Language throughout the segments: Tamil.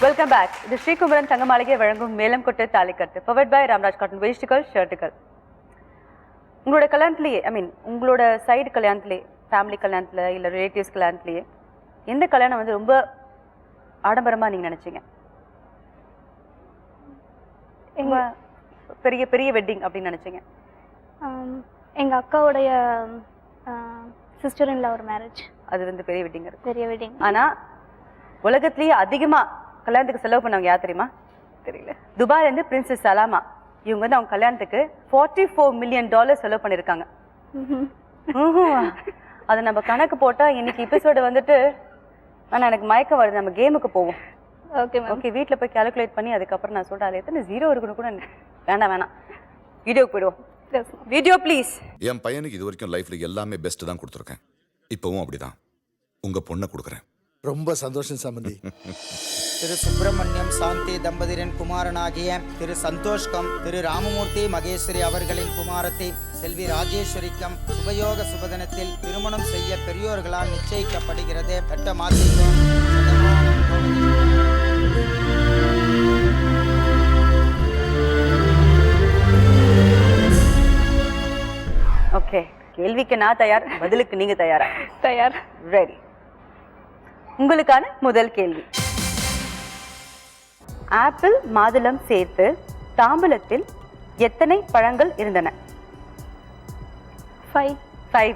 Welcome back. இது ஸ்ரீகுமரன் தங்க மாளிகை வழங்கும் மேலம் கொட்டு தாலிக்கட்டு பவர்ட் பை ராம்ராஜ் காட்டன் வேஷ்டிகள் ஷர்ட்டுகள். உங்களோட கல்யாணத்துலேயே உங்களோட சைடு கல்யாணத்துலேயே, ஃபேமிலி கல்யாணத்தில் இல்லை ரிலேட்டிவ்ஸ் கல்யாணத்துலேயே எந்த கல்யாணம் வந்து ரொம்ப ஆடம்பரமாக நீங்கள் நினச்சிங்க? எங்கள் பெரிய பெரிய வெட்டிங் அப்படின்னு நினச்சிங்க? எங்கள் அக்காவுடைய சிஸ்டர் இன்ல ஒரு மேரேஜ். அது வந்து பெரிய வெட்டிங் இருக்கு. பெரிய வெட்டிங். ஆனால் உலகத்துலேயே அதிகமாக கல்யாணத்துக்கு செலவு பண்ணவங்க யார் தெரியுமா? தெரியல. துபாயிலேருந்து பிரின்சஸ் சலாமா இவங்க வந்து அவங்க கல்யாணத்துக்கு $44 மில்லியன் செலவு பண்ணியிருக்காங்க. அதை நம்ம கணக்கு போட்டால் இன்னைக்கு எபிசோடு வந்துட்டு ஆனால் எனக்கு மயக்கம் வருது. நம்ம கேமுக்கு போவோம். ஓகே ஓகே, வீட்டில் போய் கால்குலேட் பண்ணி அதுக்கப்புறம் நான் சொல்கிறேன். அதில் எத்தனை ஜீரோ இருக்குன்னு கூட வேணாம். வீடியோக்கு போயிடுவோம். Video please. என் பையனுக்கு இது வரைக்கும் லைஃப்ல எல்லாமே பெஸ்ட் தான் கொடுத்துருக்கேன். இப்பவும் அப்படிதான் உங்க பொண்ணை கொடுக்குறேன். ரொம்ப சந்தோஷம் சம்பந்தி. திரு சுப்பிரமணியம் சாந்தி தம்பதியரின் குமாரனாகிய திரு சந்தோஷ்கம் திரு ராமமூர்த்தி மகேஸ்வரி அவர்களின் குமாரத்தை செல்வி ராஜேஸ்வரிக்கம் சுபயோக சுபதனத்தில் திருமணம் செய்ய பெரியோர்களால் நிச்சயிக்கப்படுகிறது. பெற்ற மாத்திரம் ஓகே, கேள்விக்கு நான் தயார், பதிலுக்கு நீங்க தயாரா? தயார். ரெடி. உங்களுக்கான முதல் கேள்வி. ஆப்பிள் மாதுளம் சேர்த்து தாம்பூலத்தில் எத்தனை பழங்கள் இருந்தன? 5.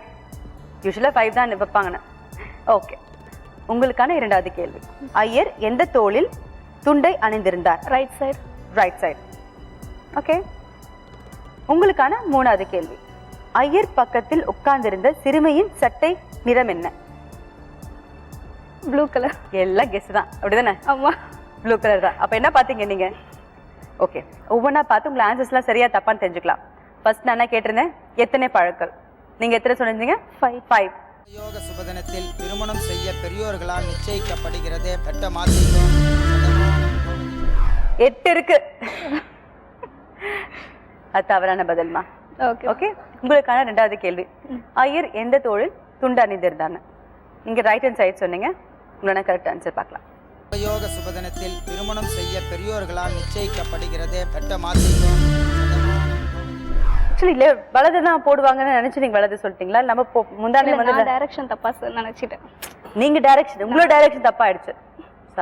யூஸ்வலா 5 தான் வைப்பாங்கன்னு. ஓகே, உங்களுக்கான இரண்டாவது கேள்வி. ஐயர் எந்த தோளில் துண்டை அணிந்திருந்தார்? Right side. ஓகே, உங்களுக்கான மூணாவது கேள்வி. ஐயர் பக்கத்தில் உட்கார்ந்திருந்த சிறுமியின் சட்டை நிறம் என்ன? Blue colour. எல்லாம் கெஸ் தான், அப்படிதானே? ஆமா, ப்ளூ கலர் தான். அப்ப என்ன பாத்தீங்க நீங்க? ஓகே, ஒவ்வொன்றா பார்த்து உங்களை ஆன்சர்ஸ்லாம் சரியா தப்பான்னு தெரிஞ்சுக்கலாம். ஃபர்ஸ்ட் நான் என்ன கேட்டிருந்தேன், எத்தனை பழங்கள்? நீங்க எத்தனை சொன்னீங்க? 5. சுபயோக சுபதனத்தில் திருமணம் செய்ய பெரியோர்களால் நிச்சயிக்கப்படுகிறது. பெற்ற மாத்திரம் 8 இருக்கு. அது தவறான பதில்மா. ஓகே, உங்களுக்கான ரெண்டாவது கேள்வி. ஐயர் எந்த தோளில் துண்டு அணிந்திருந்தாங்க? நீங்க ரைட் ஹேண்ட் சைடு சொன்னீங்க. உங்களோட கரெக்ட் ஆன்சர் பார்க்கலாம். சுபயோக சுபதனத்தில் திருமணம் செய்ய பெரியோர்களால் நிச்சயிக்கப்படுகிறது. பெற்ற மாத்திரம் ஆக்சுவலி இல்ல, வலது தான் போடுவாங்கன்னு நினைச்சு நீங்க வலது சொல்லிட்டீங்களா? நம்ம முந்தானே வந்து டைரக்ஷன் தப்பா நினைச்சிட்டேன். நீங்க டைரக்ஷன், உங்களோட டைரக்ஷன் தப்பா ஆயிடுச்சு.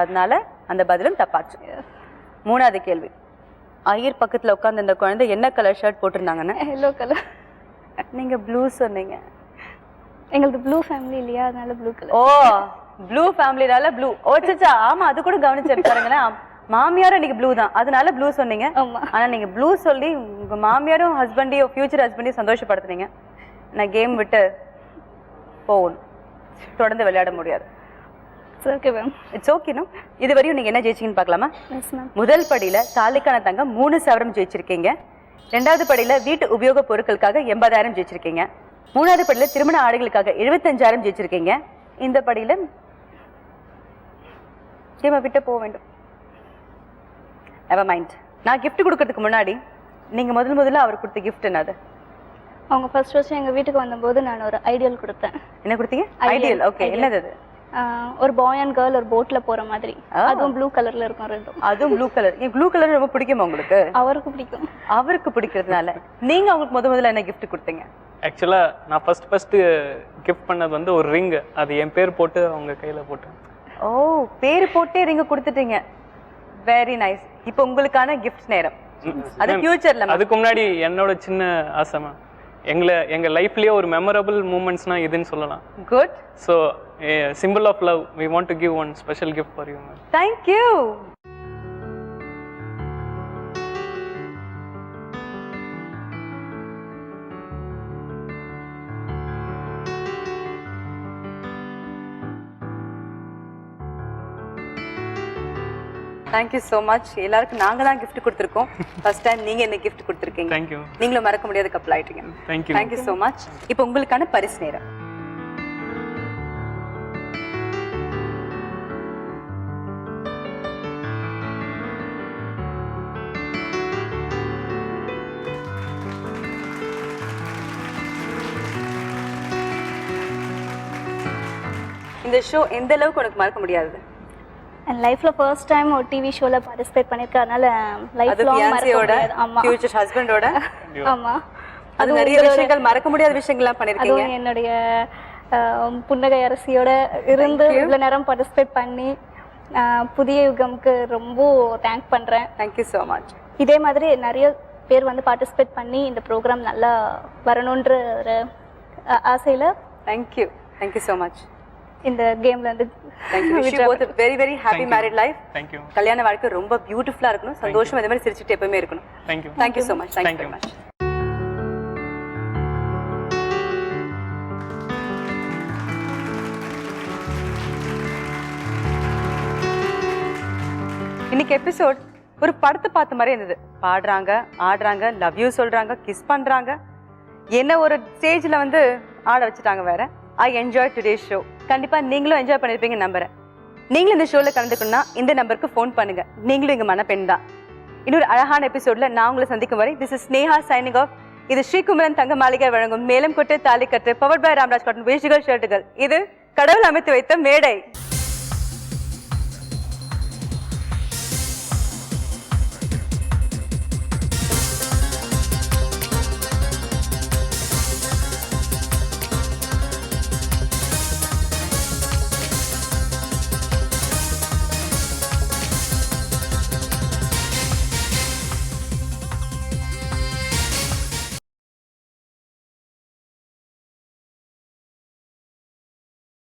அதனால அந்த பதிலும் தப்பாச்சு. மூணாவது கேள்வி. ஐயர் பக்கத்துல உட்கார்ந்து இந்த குழந்தை என்ன கலர் ஷர்ட் போட்டிருந்தாங்கன்னு? Yellow colour. நீங்க ப்ளூ சொன்னீங்க. எங்களுக்கு ப்ளூ ஃபேமிலி இல்லையா, அதனால ப்ளூ கலர். ஓ, ப்ளூ ஃபேமிலினால ப்ளூ. ஓ சச்சா, ஆமா, அது கூட கவனிச்சு பாருங்களேன். மாமியாரும் இன்னைக்கு ப்ளூ தான், அதனால ப்ளூ சொன்னீங்க. ஆனா நீங்க ப்ளூ சொல்லி உங்க மாமியாரும் ஹஸ்பண்டையும் ஃபியூச்சர் ஹஸ்பண்டையும் சந்தோஷப்படுத்துனீங்க. நான் கேம் விட்டு போகணும், தொடர்ந்து விளையாட முடியாது. It's okay. நோ, இதுவரையும் நீங்க என்ன ஜெயிச்சிங்கன்னு பார்க்கலாமா? முதல் படியில தாலிக்கான தங்கம் 3 சவரம் ஜெயிச்சிருக்கீங்க. ரெண்டாவது படியில வீட்டு உபயோக பொருட்களுக்காக 80,000 ஜெயிச்சிருக்கீங்க. மூணாவது படியில திருமண ஆடைகளுக்காக 75,000 ஜெயிச்சிருக்கீங்க. இந்த படியில விட்டு போக வேண்டும். Never mind. நான் கிஃப்ட் கொடுக்கறதுக்கு முன்னாடி நீங்க முதல்ல அவர் கொடுத்த கிஃப்ட் என்னது? அவங்க ஃபர்ஸ்ட் எங்க வீட்டுக்கு வந்தபோது நான் ஒரு ஐடியல் கொடுத்தேன். என்ன கொடுத்தீங்க? ஐடியல். ஓகே, என்னது அது? ஒரு பாய் அண்ட் கேர்ள் ஒரு போட்ல போற மாதிரி. அதுவும் ப்ளூ கலர்ல இருக்கும் ரெண்டும். அதுவும் ப்ளூ கலர். ப்ளூ கலர் ரொம்ப பிடிக்குமா உங்களுக்கு? அவருக்கு பிடிக்கும். அவருக்கு பிடிக்கிறதுனால நீங்க அவங்களுக்கு முதல்ல என்ன கிஃப்ட் கொடுத்தீங்க? ஆக்சுவலா நான் ஃபர்ஸ்ட் கிஃப்ட் பண்ணது வந்து ஒரு ரிங். அது என் பேர் போட்டு அவங்க கையில போட்டேன். ஓ, பேர் போட்டே ரிங் கொடுத்துட்டீங்க. Very nice. இப்போ உங்களுக்கான கிஃப்ட் நேரம். அது ஃபியூச்சர்ல. அதுக்கு முன்னாடி என்னோட சின்ன ஆசைமா, எங்க லைஃப்லயே ஒரு மெமரபிள் மூமெண்ட்ஸ்னா இதுன்னு சொல்லலாம். Good. So simple of love, we want to give one special gift for you. Thank you. Thank you so much. எல்லாருக்கும் நாங்கள் தான் கிஃப்ட் கொடுத்துருக்கோம். ஃபர்ஸ்ட் டைம் நீங்கள் என்ன கிஃப்ட் கொடுத்துருக்கீங்க. தேங்க்யூ. நீங்களும் மறக்க முடியாத கப்பல் ஆயிட்டீங்க. Thank you so much. இப்போ உங்களுக்கான பரிசு நேரம். இந்த ஷோ எந்த அளவுக்கு உனக்கு மறக்க முடியாது? என் லைஃப்ல ஃபர்ஸ்ட் டைம் ஒரு டிவி ஷோல பார்ட்டிசிபேட் பண்ணிருக்கேன். அதனால லைஃப் அது லாங் மறக்க ஃபியான்சியோட முடியாது. ஆமா ஃபியூச்சர் ஹஸ்பண்டோட ஆமா. அது நிறைய விஷயங்கள் மறக்க முடியாத விஷயங்கள்லாம் பண்ணிருக்கீங்க. அதுவும் என்னுடைய புன்னகை அரசியோட இருந்து இவ்வளவு நேரம் பார்ட்டிசிபேட் பண்ணி புதிய யுகம்க்கு ரொம்ப தேங்க் பண்றேன். Thank you so much. இதே மாதிரி நிறைய பேர் வந்து பார்ட்டிசிபேட் பண்ணி இந்த ப்ரோக்ராம் நல்லா வரணுன்ற ஒரு ஆசையில Thank you so much. இந்த கேம்ல வந்து Thank you. Wish you both a very very happy married life. Thank you கல்யாண வாழ்க்கை ரொம்ப பியூட்டிஃபுல்லா இருக்கணும், சந்தோஷம் இதே மாதிரி சிரிச்சிட்டு எப்பவுமே இருக்கணும். Thank you Thank you so much. Thank you Thank very you. much. இன்னைக்கு எபிசோட் ஒரு படத்தை பார்த்த மாதிரி இருந்தது. பாடுறாங்க, ஆடுறாங்க, லவ் யூ சொல்றாங்க, கிஸ் பண்றாங்க, என்ன ஒரு ஸ்டேஜ்ல வந்து ஆட வச்சுட்டாங்க வேற. I enjoy today show. கண்டிப்பா நீங்களும் என்ஜாய் பண்ணிருப்பீங்க நம்புறேன். நீங்களும் இந்த ஷோல கலந்துக்கணும்னா இந்த நம்பருக்கு ஃபோன் பண்ணுங்க. நீங்களும் இங்க மனப்பெண் தான். இன்னொரு அழகான எபிசோட்ல நான் உங்களை சந்திக்கும் வரை this is Sneha signing off. இது ஸ்ரீகுமரன் தங்க மாளிகை வழங்கும் மேலும் கொட்டு தாலி கட்டு பவர்ட் பை ராம்ராஜ் காட்டன் வேஷ்டிகள் ஷர்ட்டுகள். இது கடவுள் அமைத்து வைத்த மேடை.